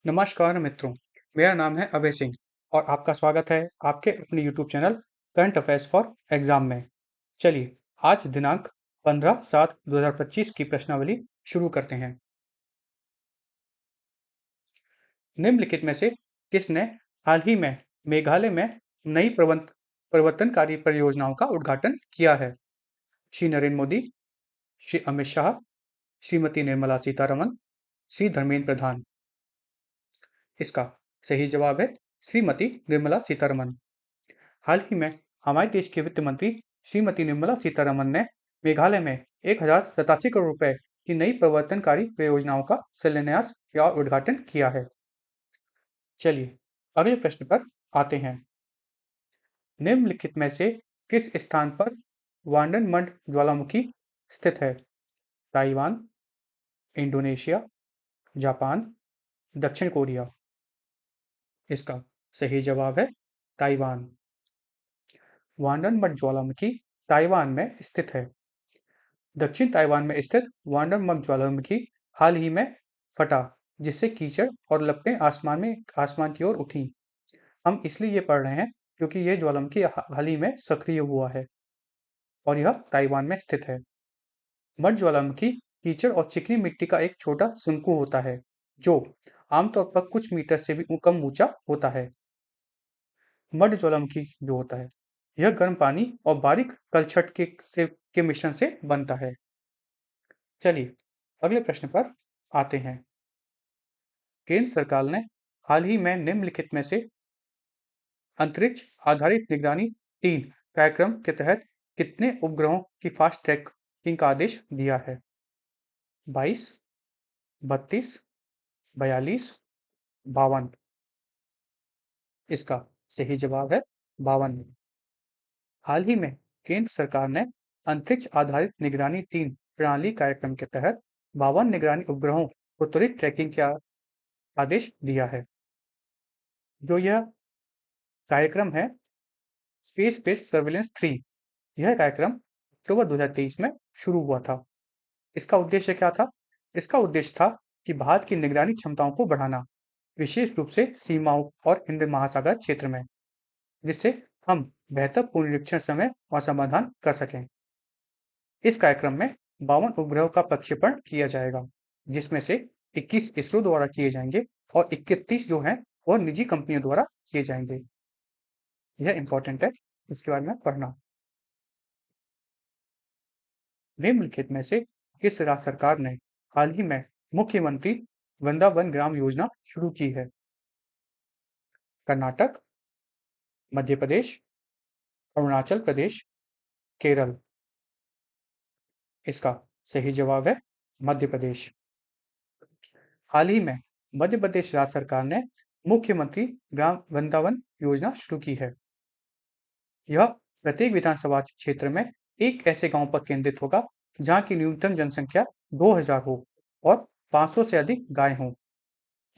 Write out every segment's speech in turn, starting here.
नमस्कार मित्रों, मेरा नाम है अभय सिंह और आपका स्वागत है आपके अपने YouTube channel current affairs for exam में। चलिए, आज दिनांक 15/7/2025 की प्रश्नावली शुरू करते हैं। निम्नलिखित में से किसने हाल ही में मेघालय में नई प्रवर्तनकारी परियोजनाओं का उद्घाटन किया है? श्री नरेंद्र मोदी, श्री अमित शाह, श्रीमती निर्मला सीतारमन, श्री धर्मेंद्र प्रधान। इसका सही जवाब है श्रीमती निर्मला सीतारमन। हाल ही में हमारे देश के वित्त मंत्री श्रीमती निर्मला सीतारमन ने मेघालय में 1087 करोड़ रुपए की नई प्रवर्तनकारी परियोजनाओं का शिलान्यास या उद्घाटन किया है। चलिए अगले प्रश्न पर आते हैं। निम्नलिखित में से किस स्थान पर वांडनमंड ज्वालामुखी स्थित है? ताइवान, इंडोनेशिया, जापान, दक्षिण कोरिया। इसका सही जवाब है ताइवान। वांडनमंड ज्वालामुखी ताइवान में स्थित है। दक्षिण ताइवान में स्थित वांडरमंग ज्वालामुखी हाल ही में फटा, जिससे कीचड़ और लपटें आसमान की ओर उठी। हम इसलिए ये पढ़ रहे हैं क्योंकि यह ज्वालामुखी हाल ही में सक्रिय हुआ है और यह ताइवान में स्थित है। मड ज्वालामुखी कीचड़ और चिकनी मिट्टी का एक छोटा शंकु होता है जो आमतौर पर कुछ मीटर से भी कम ऊंचा होता है। मड ज्वालामुखी जो होता है यह गर्म पानी और बारीक तलछट के मिश्रण से बनता है। चलिए अगले प्रश्न पर आते हैं। केंद्र सरकार ने हाल ही में निम्नलिखित में से अंतरिक्ष आधारित निगरानी 3 कार्यक्रम के तहत कितने उपग्रहों की फास्ट ट्रैकिंग का आदेश दिया है? 22, 32, 42, 52। इसका सही जवाब है 52। हाल ही में केंद्र सरकार ने अंतरिक्ष आधारित निगरानी 3 प्रणाली कार्यक्रम के तहत 52 निगरानी उपग्रहों को त्वरित ट्रैकिंग का आदेश दिया है। जो यह कार्यक्रम है स्पेस बेस्ड सर्विलेंस 3, यह कार्यक्रम अक्टूबर 2023 में शुरू हुआ था। इसका उद्देश्य क्या था? इसका उद्देश्य था कि भारत की निगरानी क्षमताओं को बढ़ाना, विशेष रूप से सीमाओं और हिंद महासागर क्षेत्र में, जिससे हम बेहतर पुनरीक्षण समय और समाधान कर सकें। इस कार्यक्रम में 52 उपग्रहों का प्रक्षेपण किया जाएगा, जिसमें से 21 इसरो द्वारा किए जाएंगे और 31 जो हैं वह निजी कंपनियों द्वारा किए जाएंगे। यह इंपॉर्टेंट है, इसके बारे में पढ़ना। निम्नलिखित में से किस राज्य सरकार ने हाल ही में मुख्यमंत्री वृंदावन ग्राम योजना शुरू की है? कर्नाटक, मध्य प्रदेश, अरुणाचल प्रदेश, केरल। इसका सही जवाब है मध्य प्रदेश। हाल ही में मध्य प्रदेश राज्य सरकार ने मुख्यमंत्री ग्राम वृंदावन योजना शुरू की है। यह प्रत्येक विधानसभा क्षेत्र में एक ऐसे गांव पर केंद्रित होगा जहां की न्यूनतम जनसंख्या 2000 हो और 500 से अधिक गाय हों।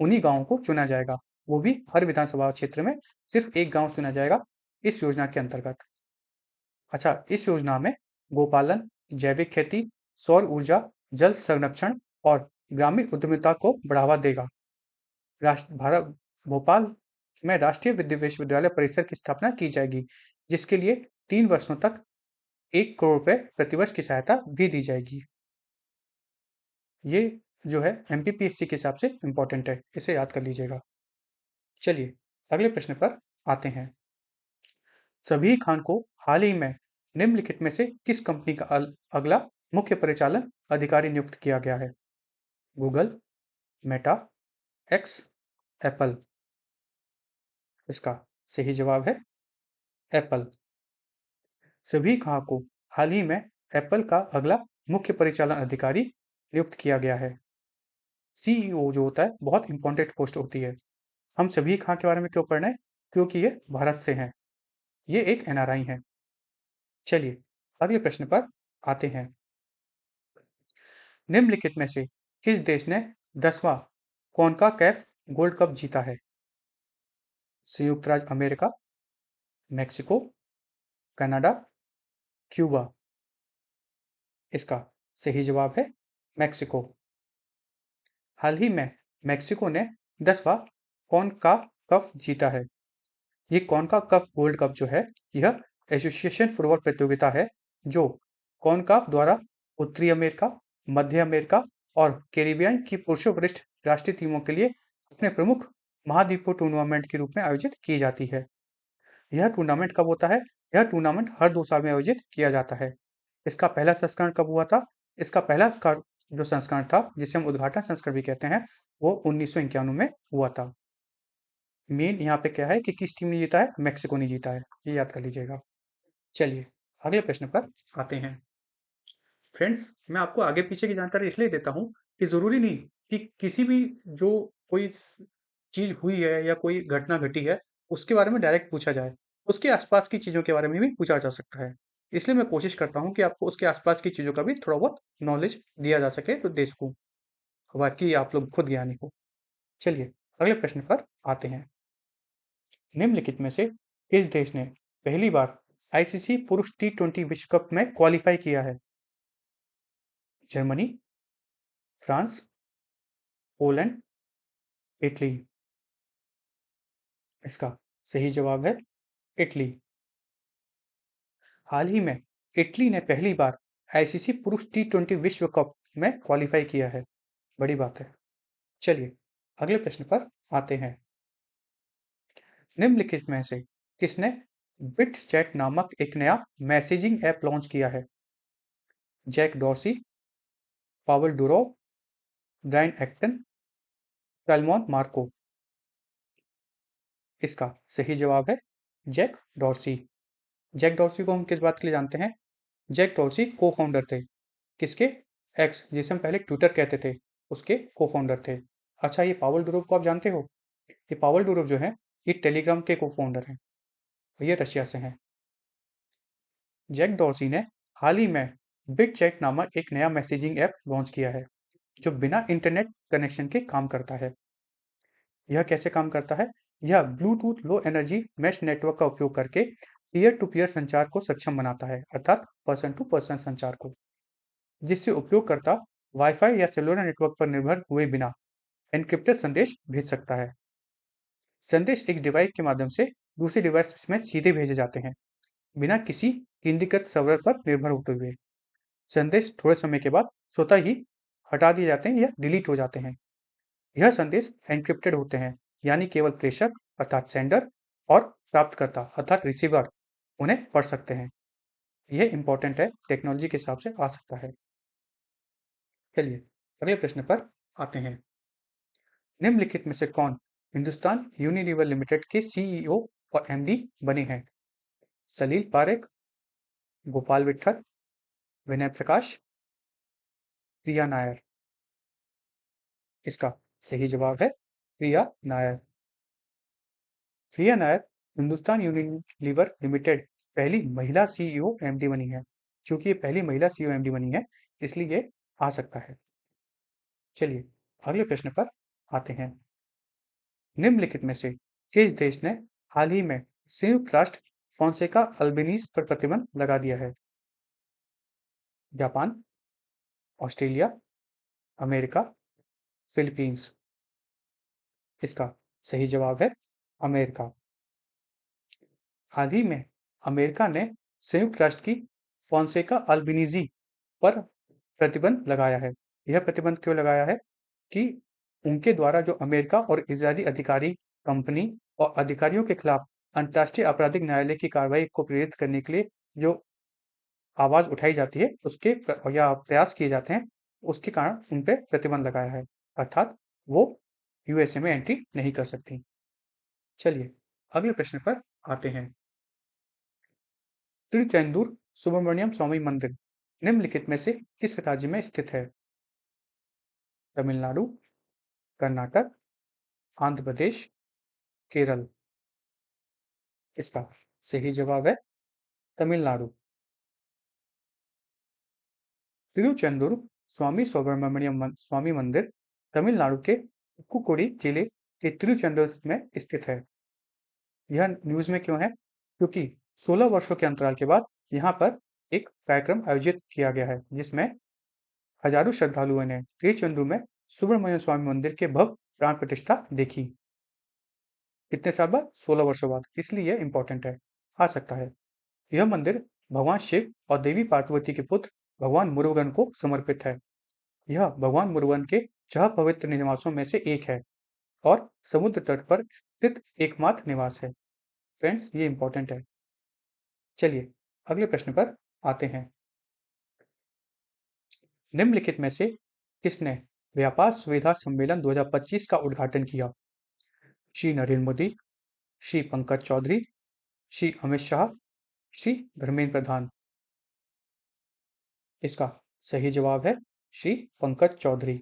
उन्हीं गांवों को चुना जाएगा, वो भी हर विधानसभा क्षेत्र में सिर्फ एक गांव चुना जाएगा इस योजना के अंतर्गत। अच्छा, इस योजना में गोपालन, जैविक खेती, सौर ऊर्जा, जल संरक्षण और ग्रामीण उद्यमिता को बढ़ावा देगा। भारत भोपाल में राष्ट्रीय विश्वविद्यालय परिसर की स्थापना की जाएगी, जिसके लिए 3 वर्षों तक 1 करोड़ रुपए प्रतिवर्ष की सहायता भी दी जाएगी। ये जो है एमपीपीएससी के हिसाब से इंपॉर्टेंट है, इसे याद कर लीजिएगा। चलिए अगले प्रश्न पर आते हैं। सबीर खान को हाल ही में निम्नलिखित में से किस कंपनी का अगला मुख्य परिचालन अधिकारी नियुक्त किया गया है? Google, Meta, x, Apple. इसका सही जवाब है एप्पल। सबीर खान को हाल ही में एप्पल का अगला मुख्य परिचालन अधिकारी नियुक्त किया गया है। सीईओ जो होता है बहुत इंपॉर्टेंट पोस्ट होती है। हम सबीर खान के बारे में क्यों पढ़ रहे हैं? क्योंकि ये भारत से हैं, ये एक एनआरआई हैं। चलिए अगले प्रश्न पर आते हैं। निम्नलिखित में से किस देश ने 10वां कॉन्काकैफ गोल्ड कप जीता है? संयुक्त राज्य अमेरिका, मेक्सिको, कनाडा, क्यूबा। इसका सही जवाब है मेक्सिको। हाल ही में मेक्सिको ने 10वां कॉन्काकफ जीता है। ये कॉन्काकफ गोल्ड कप जो है, यह एसोसिएशन फुटबॉल प्रतियोगिता है जो कॉन्काफ द्वारा उत्तरी अमेरिका, मध्य अमेरिका और कैरिबियन की पुरुषों वरिष्ठ राष्ट्रीय टीमों के लिए अपने प्रमुख महाद्वीपीय टूर्नामेंट के रूप में आयोजित की जाती है। यह टूर्नामेंट कब होता है? यह टूर्नामेंट हर 2 साल में आयोजित किया जाता है। इसका पहला संस्करण कब हुआ था? इसका पहला जो संस्करण था, जिसे हम उद्घाटन संस्करण भी कहते हैं, वो 1991 में हुआ था। मेन यहाँ पे क्या है कि किस टीम ने जीता है? मेक्सिको ने जीता है, ये याद कर लीजिएगा। चलिए अगले प्रश्न पर आते हैं। फ्रेंड्स, मैं आपको आगे पीछे की जानकारी इसलिए देता हूँ कि जरूरी नहीं कि किसी भी जो कोई चीज हुई है या कोई घटना घटी है उसके बारे में डायरेक्ट पूछा जाए। उसके आसपास की चीजों के बारे में भी पूछा जा सकता है। इसलिए मैं कोशिश करता हूँ कि आपको उसके आसपास की चीजों का भी थोड़ा बहुत नॉलेज दिया जा सके तो दे सकूं, बाकी आप लोग खुद ज्ञानी हो। चलिए अगले प्रश्न पर आते हैं। निम्नलिखित में से किस देश ने पहली बार आईसीसी पुरुष टी20 विश्व कप में क्वालिफाई किया है? Germany, France, Poland, Italy. इसका सही जवाब है इटली। हाल ही में इटली ने पहली बार आईसीसी पुरुष टी20 विश्व कप में क्वालिफाई किया है। बड़ी बात है। चलिए अगले प्रश्न पर आते हैं। निम्नलिखित में से किसने बिट चैट नामक एक नया मैसेजिंग ऐप लॉन्च किया है? Jack Dorsey, Pavel Durov, Brian Acton, Salmon Marco. इसका सही जवाब है जैक डॉर्सी। जैक डॉर्सी को हम किस बात के लिए जानते हैं? जैक डॉर्सी को फाउंडर थे किसके? एक्स, जिसे हम पहले ट्विटर कहते थे, उसके को फाउंडर थे। अच्छा, ये पावल डुरोव को आप जानते हो? ये पावल डुरोव जो है, ये टेलीग्राम के को फाउंडर हैं। ये रशिया से हैं। जैक डॉर्सी ने हाल ही में बिग चैट नामक एक नया मैसेजिंग ऐप लॉन्च किया है जो बिना इंटरनेट कनेक्शन के काम करता है। यह कैसे काम करता है? यह Bluetooth low energy mesh network का उपयोग करके पीयर टू पीयर संचार को सक्षम बनाता है, अर्थात पर्सन टू पर्सन संचार को, जिससे उपयोगकर्ता वाईफाई या सेलुलर नेटवर्क पर निर्भर हुए बिना एन्क्रिप्टेड संदेश भेज सकता है। संदेश एक डिवाइस के माध्यम से दूसरे डिवाइस में सीधे भेजे जाते हैं, बिना किसी केंद्रीकृत सर्वर पर निर्भर होते हुए। संदेश थोड़े समय के बाद स्वतः ही हटा दिए जाते हैं या डिलीट हो जाते हैं। यह संदेश एन्क्रिप्टेड होते हैं, यानी केवल प्रेषक अर्थात सेंडर और प्राप्तकर्ता अर्थात रिसीवर उन्हें पढ़ सकते हैं। यह इंपॉर्टेंट है, टेक्नोलॉजी के हिसाब से आ सकता है। चलिए अगले प्रश्न पर आते हैं। निम्नलिखित में से कौन हिंदुस्तान यूनिलीवर लिमिटेड के सीईओ और एमडी बने हैं? सलील पारेख, गोपाल विट्ठल, विनय प्रकाश, प्रिया नायर। इसका सही जवाब है प्रिया नायर। प्रिया नायर हिंदुस्तान यूनिलीवर लिमिटेड पहली महिला सीईओ एमडी बनी है। चूंकि ये पहली महिला सीईओ एमडी बनी है, इसलिए ये आ सकता है। चलिए अगले प्रश्न पर आते हैं। निम्नलिखित में से किस देश ने हाल ही में संयुक्त राष्ट्र फोंसेका अल्बेनीज पर प्रतिबंध लगा दिया है? Japan, Australia, America, Philippines. इसका सही जवाब है अमेरिका। हाल ही में अमेरिका ने संयुक्त राष्ट्र की फोंसेका अल्बेनीजी पर प्रतिबंध लगाया है। यह प्रतिबंध क्यों लगाया है? कि उनके द्वारा जो अमेरिका और इजरायली अधिकारी, कंपनी और अधिकारियों के खिलाफ अंतर्राष्ट्रीय आपराधिक न्यायालय की कार्रवाई को प्रेरित करने के लिए जो आवाज उठाई जाती है उसके या प्रयास किए जाते हैं, उसके कारण उन पर प्रतिबंध लगाया है, अर्थात वो यूएसए में एंट्री नहीं कर सकती। चलिए अगले प्रश्न पर आते हैं। तिरुचेंदूर सुब्रमण्यम स्वामी मंदिर निम्नलिखित में से किस राज्य में स्थित है? तमिलनाडु, कर्नाटक, आंध्र प्रदेश, केरल। इसका सही जवाब है तमिलनाडु। तिरुचेंदूर स्वामी सुब्रमण्यम स्वामी मंदिर तमिलनाडु के तूतुकुड़ी जिले के तिरुचेंदूर में स्थित है। यह न्यूज में क्यों है? क्योंकि 16 वर्षों के अंतराल के बाद यहाँ पर एक कार्यक्रम आयोजित किया गया है, जिसमें हजारों श्रद्धालुओं ने तिरुचेंदूर में सुब्रमण्य स्वामी मंदिर के भव्य प्राण प्रतिष्ठा देखी। कितने साल बाद? 16 वर्षों बाद। इसलिए यह इंपॉर्टेंट है, आ सकता है। यह मंदिर भगवान शिव और देवी पार्वती के पुत्र भगवान मुरुगन को समर्पित है। यह भगवान मुरुगन के 6 पवित्र निवासों में से एक है और समुद्र तट पर स्थित एकमात्र निवास है। फ्रेंड्स, ये इंपॉर्टेंट है। चलिए अगले प्रश्न पर आते हैं। निम्नलिखित में से किसने व्यापार सुविधा सम्मेलन 2025 का उद्घाटन किया? श्री नरेंद्र मोदी, श्री पंकज चौधरी, श्री अमित शाह, श्री धर्मेंद्र प्रधान। इसका सही जवाब है श्री पंकज चौधरी।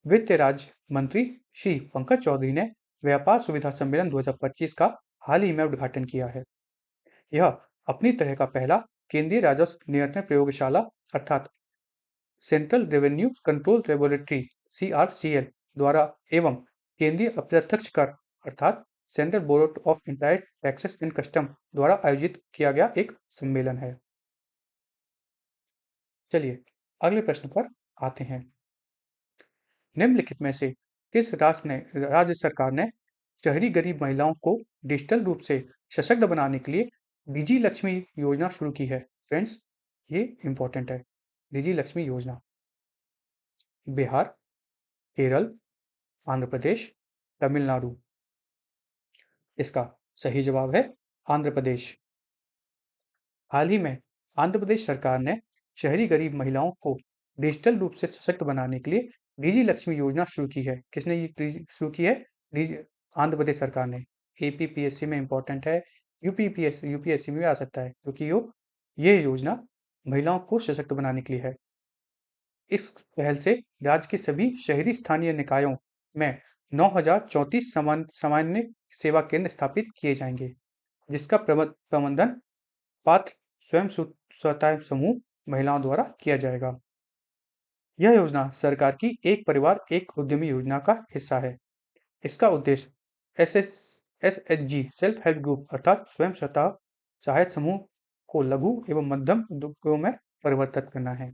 वित्त राज्य मंत्री श्री पंकज चौधरी ने व्यापार सुविधा सम्मेलन 2025 का हाल ही में उद्घाटन किया है। यह अपनी तरह का पहला केंद्रीय राजस्व नियंत्रण प्रयोगशाला अर्थात central revenue control laboratory (CRCL) द्वारा एवं केंद्रीय अप्रत्यक्ष कर अर्थात central board of indirect taxes and custom द्वारा आयोजित किया गया एक सम्मेलन है। चलिए अगले प्रश्न पर आते हैं। निम्नलिखित में से किस राज्य सरकार ने शहरी गरीब महिलाओं को डिजिटल रूप से सशक्त बनाने के लिए डिजी लक्ष्मी योजना शुरू की है? फ्रेंड्स, ये इंपॉर्टेंट है। डिजी लक्ष्मी योजना बिहार, केरल, आंध्र प्रदेश, तमिलनाडु। इसका सही जवाब है आंध्र प्रदेश। हाल ही में आंध्र प्रदेश सरकार ने शहरी गरीब महिलाओं को डिजिटल रूप से सशक्त बनाने के लिए डिजी लक्ष्मी योजना शुरू की है। किसने ये शुरू की है? आंध्र प्रदेश सरकार ने। एपीपीएससी में इंपॉर्टेंट है, यूपीएससी में भी आ सकता है, क्योंकि ये योजना महिलाओं को सशक्त बनाने के लिए है। इस पहल से राज्य के सभी शहरी स्थानीय निकायों में 9,034 सामान्य सेवा केंद्र स्थापित किए जाएंगे, जिसका प्रबंधन पात्र स्वयं सहायता समूह महिलाओं द्वारा किया जाएगा। यह योजना सरकार की एक परिवार एक उद्यमी योजना का हिस्सा है। इसका उद्देश्य एसएचजी सेल्फ हेल्प ग्रुप अर्थात स्वयं सहायता समूह को लघु एवं मध्यम उद्योगों में परिवर्तित करना है।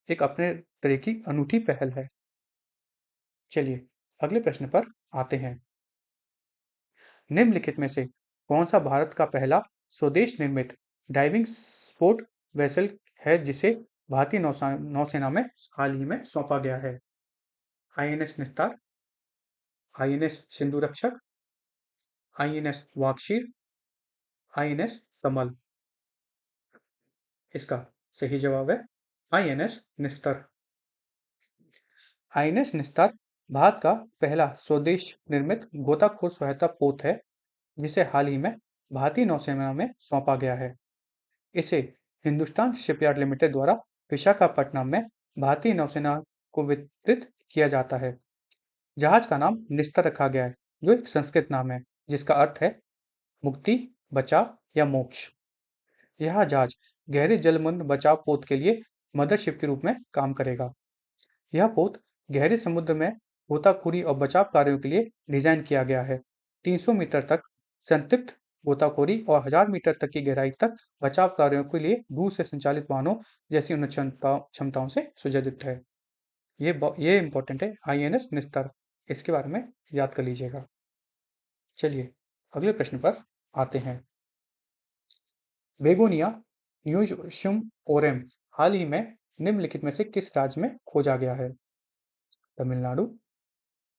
एक अपने तरह की अनूठी पहल है। चलिए अगले प्रश्न पर आते हैं। निम्नलिखित में से कौन सा भारत का पहला स्वदेश निर्मित डाइविंग स्पोर्ट वेसल है जिसे भारतीय नौसेना में हाल ही में सौंपा गया है? आईएनएस निस्तार, आईएनएस सिंधु रक्षक, आईएनएस वाक्षीर, आईएनएस कमल। इसका सही जवाब है आईएनएस निस्तर। आईएनएस निस्तर भारत का पहला स्वदेश निर्मित गोताखोर सहायता पोत है, जिसे हाल ही में भारतीय नौसेना में सौंपा गया है। इसे हिंदुस्तान शिपयार्ड लिमिटेड द्वारा विशाखापट्टनम में भारतीय नौसेना को वितरित किया जाता है। जहाज का नाम निस्तर रखा गया है, जो एक संस्कृत नाम है जिसका अर्थ है मुक्ति, बचाव या मोक्ष। यह जहाज गहरे जलमग्न बचाव पोत के लिए मदरशिप के रूप में काम करेगा। यह पोत गहरे समुद्र में गोताखोरी और बचाव कार्यों के लिए डिजाइन किया गया है। 300 मीटर तक संतृप्त गोताखोरी और 1000 मीटर तक की गहराई तक बचाव कार्यों के लिए दूर से संचालित वाहनों जैसी उन्नत क्षमताओं से सुसज्जित है। ये इंपॉर्टेंट है, आईएनएस निस्तर। इसके बारे में याद कर लीजिएगा। चलिए अगले प्रश्न पर आते हैं। बेगोनिया न्यूज़ुम ओरेम हाल ही में निम्नलिखित में से किस राज्य में खोजा गया है? तमिलनाडु,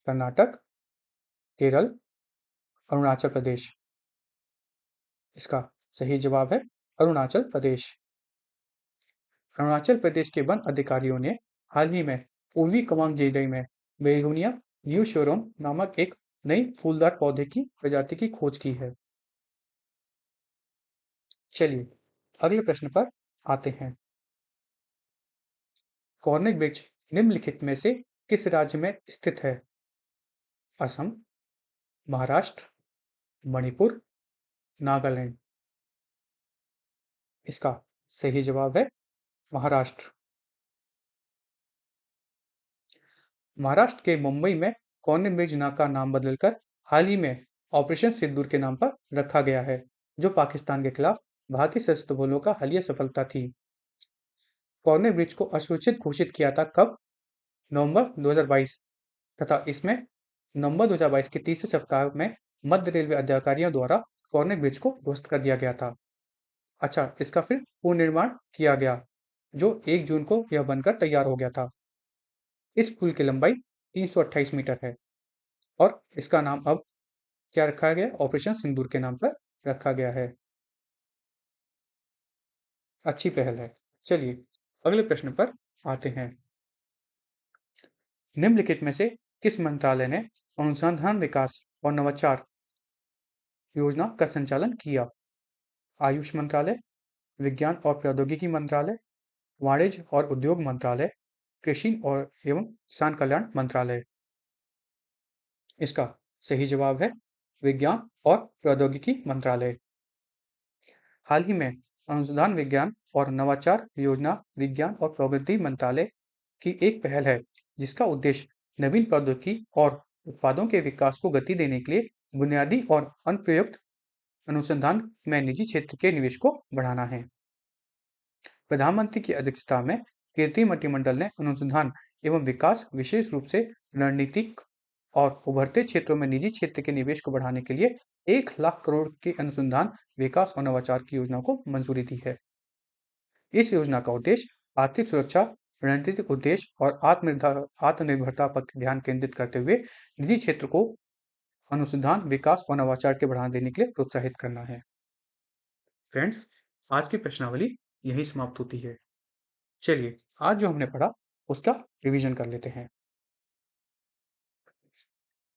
कर्नाटक, केरल, अरुणाचल प्रदेश। इसका सही जवाब है अरुणाचल प्रदेश। अरुणाचल प्रदेश के वन अधिकारियों ने हाल ही में पूर्वी तवांग जिले में बेगोनिया न्यूज़ुम नामक एक नई फूलदार पौधे की प्रजाति की खोज की है। चलिए अगले प्रश्न पर आते हैं। कॉर्निक ब्रिज निम्नलिखित में से किस राज्य में स्थित है? असम, महाराष्ट्र, मणिपुर, नागालैंड। इसका सही जवाब है महाराष्ट्र। महाराष्ट्र के मुंबई में कॉर्निक ब्रिज का नाम बदलकर हाल ही में ऑपरेशन सिंदूर के नाम पर रखा गया है, जो पाकिस्तान के खिलाफ भारतीय सशस्त्र बलों का हालिया सफलता थी। कॉर्निक ब्रिज को असुरक्षित घोषित किया था कब? नवंबर 2022 तथा इसमें नवंबर 2022 के तीसरे सप्ताह में मध्य रेलवे अधिकारियों द्वारा कॉर्निक ब्रिज को ध्वस्त कर दिया गया था। अच्छा, इसका फिर पुनर्निर्माण किया गया, जो 1 जून को यह बनकर तैयार हो गया था। इस पुल की लंबाई 328 मीटर है और इसका नाम अब क्या रखा गया? ऑपरेशन सिंदूर के नाम पर रखा गया है। अच्छी पहल है। चलिए अगले प्रश्न पर आते हैं। निम्नलिखित में से किस मंत्रालय ने अनुसंधान विकास और नवाचार योजना का संचालन किया? आयुष मंत्रालय, विज्ञान और प्रौद्योगिकी मंत्रालय, वाणिज्य और उद्योग मंत्रालय, कृषि और एवं किसान कल्याण मंत्रालय। इसका सही जवाब है विज्ञान और प्रौद्योगिकी मंत्रालय। हाल ही में अनुसंधान विज्ञान और नवाचार योजना विज्ञान और प्रौद्योगिकी मंत्रालय की एक पहल है, जिसका उद्देश्य नवीन प्रौद्योगिकी और उत्पादों के विकास को गति देने के लिए बुनियादी और अनुप्रयुक्त अनुसंधान में निजी क्षेत्र के निवेश को बढ़ाना है। प्रधानमंत्री की अध्यक्षता में केंद्रीय मंत्रिमंडल ने अनुसंधान एवं विकास, विशेष रूप से रणनीतिक और उभरते क्षेत्रों में निजी क्षेत्र के निवेश को बढ़ाने के लिए 1 लाख करोड़ के अनुसंधान, विकास और नवाचार की योजना को मंजूरी दी है। इस योजना का उद्देश्य आर्थिक सुरक्षा, रणनीतिक उद्देश्य और आत्मनिर्भरता पर ध्यान केंद्रित करते हुए निजी क्षेत्र को अनुसंधान, विकास और नवाचार के बढ़ावा देने के लिए प्रोत्साहित करना है। फ्रेंड्स, आज की प्रश्नावली यही समाप्त होती है। चलिए आज जो हमने पढ़ा उसका रिवीजन कर लेते हैं।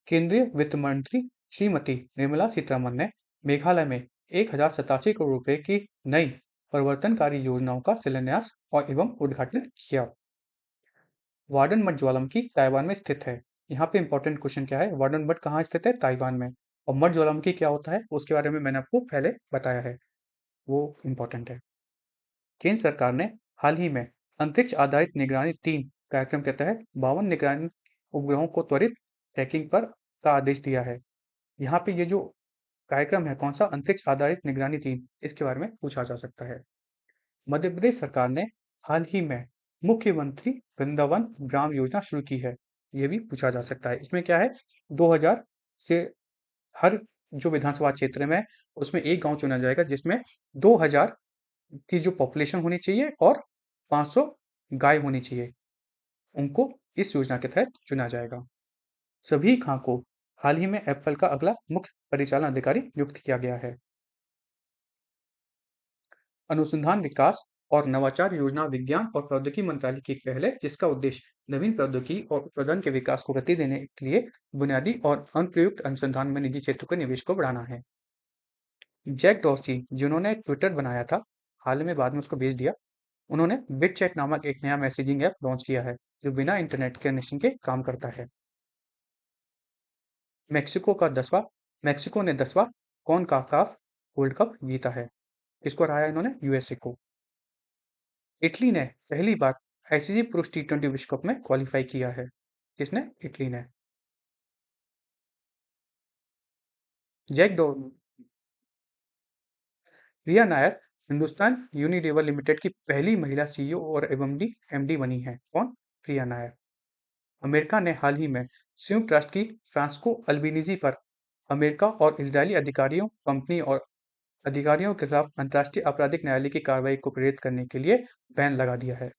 केंद्रीय वित्त मंत्री श्रीमती निर्मला सीतारमण ने मेघालय में 1087 करोड़ रुपए की नई परिवर्तनकारी योजनाओं का शिलान्यास और एवं उद्घाटन किया। वार्डन मठ ज्वालामुखी ताइवान में स्थित है। यहाँ पे इंपॉर्टेंट क्वेश्चन क्या है? वार्डन मठ कहाँ स्थित है? ताइवान में। और मठ ज्वालामुखी क्या होता है उसके बारे में मैंने आपको पहले बताया है, वो इंपॉर्टेंट है। केंद्र सरकार ने हाल ही में अंतरिक्ष आधारित निगरानी 3 कार्यक्रम के तहत 52 निगरानी उपग्रहों को त्वरित ट्रैकिंग पर का आदेश दिया है। यहाँ पे ये जो कार्यक्रम है कौन सा? अंतरिक्ष आधारित निगरानी 3, इसके बारे में पूछा जा सकता है। मध्य प्रदेश सरकार ने हाल ही में मुख्यमंत्री वृंदावन ग्राम योजना शुरू की है, ये भी पूछा जा सकता है। इसमें क्या है? 2000 से हर जो विधानसभा क्षेत्र में उसमें एक गांव चुना जाएगा, जिसमें 2000 की जो पॉपुलेशन होनी चाहिए और 500 गाय होनी चाहिए, उनको इस योजना के तहत चुना जाएगा। सभी खां को हाल ही में एप्पल का अगला मुख्य परिचालन अधिकारी नियुक्त किया गया है। अनुसंधान विकास और नवाचार योजना विज्ञान और प्रौद्योगिकी मंत्रालय की एक पहल है, जिसका उद्देश्य नवीन प्रौद्योगिकी और उत्पादन के विकास को गति देने के लिए बुनियादी और अनुप्रयुक्त अनुसंधान में निजी क्षेत्र के निवेश को बढ़ाना है। जैक डॉर्सी, जिन्होंने ट्विटर बनाया था, हाल में बाद में उसको बेच दिया, उन्होंने बिटचैट नामक एक नया मैसेजिंग ऐप लॉन्च किया है, जो बिना इंटरनेट कनेक्शन के काम करता है। मेक्सिको ने 10वां कॉनकाकाफ वर्ल्ड कप जीता है। किसको हराया इन्होंने? यूएसए को। इटली ने पहली बार आईसीसी पुरुष टी20 विश्व कप में क्वालिफाई किया है। किसने? इटली ने। जैक डो रिया नायर हिंदुस्तान यूनिलीवर लिमिटेड की पहली महिला सीईओ और एमडी बनी है। कौन? रिया नायर। अमेरिका ने हाल ही में संयुक्त राष्ट्र की फ्रांसिस्को अल्बेनीजी पर अमेरिका और इजरायली अधिकारियों, कंपनी और अधिकारियों के खिलाफ अंतर्राष्ट्रीय आपराधिक न्यायालय की कार्रवाई को प्रेरित करने के लिए बैन लगा दिया है।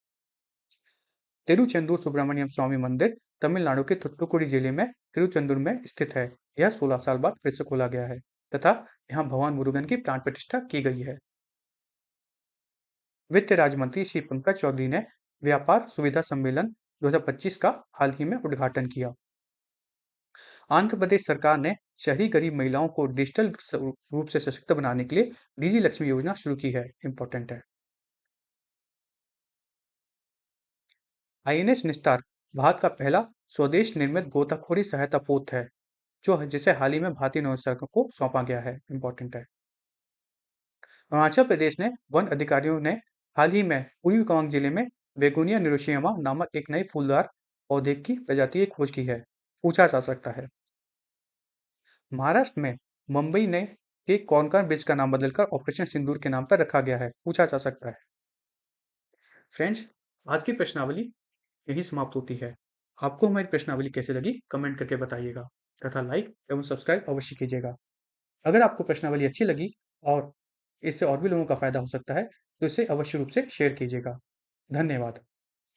तिरुचेंदूर सुब्रमण्यम स्वामी मंदिर तमिलनाडु के थुत्तुकुडी जिले में तिरुचेंदूर में स्थित है। यह 16 साल बाद फिर से खोला गया है तथा यहाँ भगवान मुरुगन की प्राण प्रतिष्ठा की गई है। वित्त राज्य मंत्री श्री पंकज चौधरी ने व्यापार सुविधा सम्मेलन 2025 का हाल ही में उद्घाटन किया। आंध्र प्रदेश सरकार ने शहरी गरीब महिलाओं को डिजिटल रूप से सशक्त बनाने के लिए डिजी लक्ष्मी योजना शुरू की है। इंपॉर्टेंट है। आईएनएस निस्तार भारत का पहला स्वदेश निर्मित गोताखोरी सहायता पोत है, जो जिसे हाल ही में भारतीय नौसेना को सौंपा गया है। इंपॉर्टेंट है। अरुणाचल प्रदेश ने वन अधिकारियों ने हाल ही में पूर्वी कांग जिले में बेगोनिया निरोशियमा नामक एक नई फूलदार पौधे की प्रजाति की खोज की है। पूछा जा सकता है। महाराष्ट्र में मुंबई ने के कोंकण ब्रिज का नाम बदलकर ऑपरेशन सिंदूर के नाम पर रखा गया है। पूछा जा सकता है। फ्रेंड्स, आज की प्रश्नावली यही समाप्त होती है। आपको हमारी प्रश्नावली कैसे लगी कमेंट करके बताइएगा तथा लाइक एवं सब्सक्राइब अवश्य कीजिएगा। अगर आपको प्रश्नावली अच्छी लगी और इससे और भी लोगों का फायदा हो सकता है तो इसे अवश्य रूप से शेयर कीजिएगा। धन्यवाद।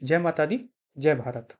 जय माता दी, जय भारत।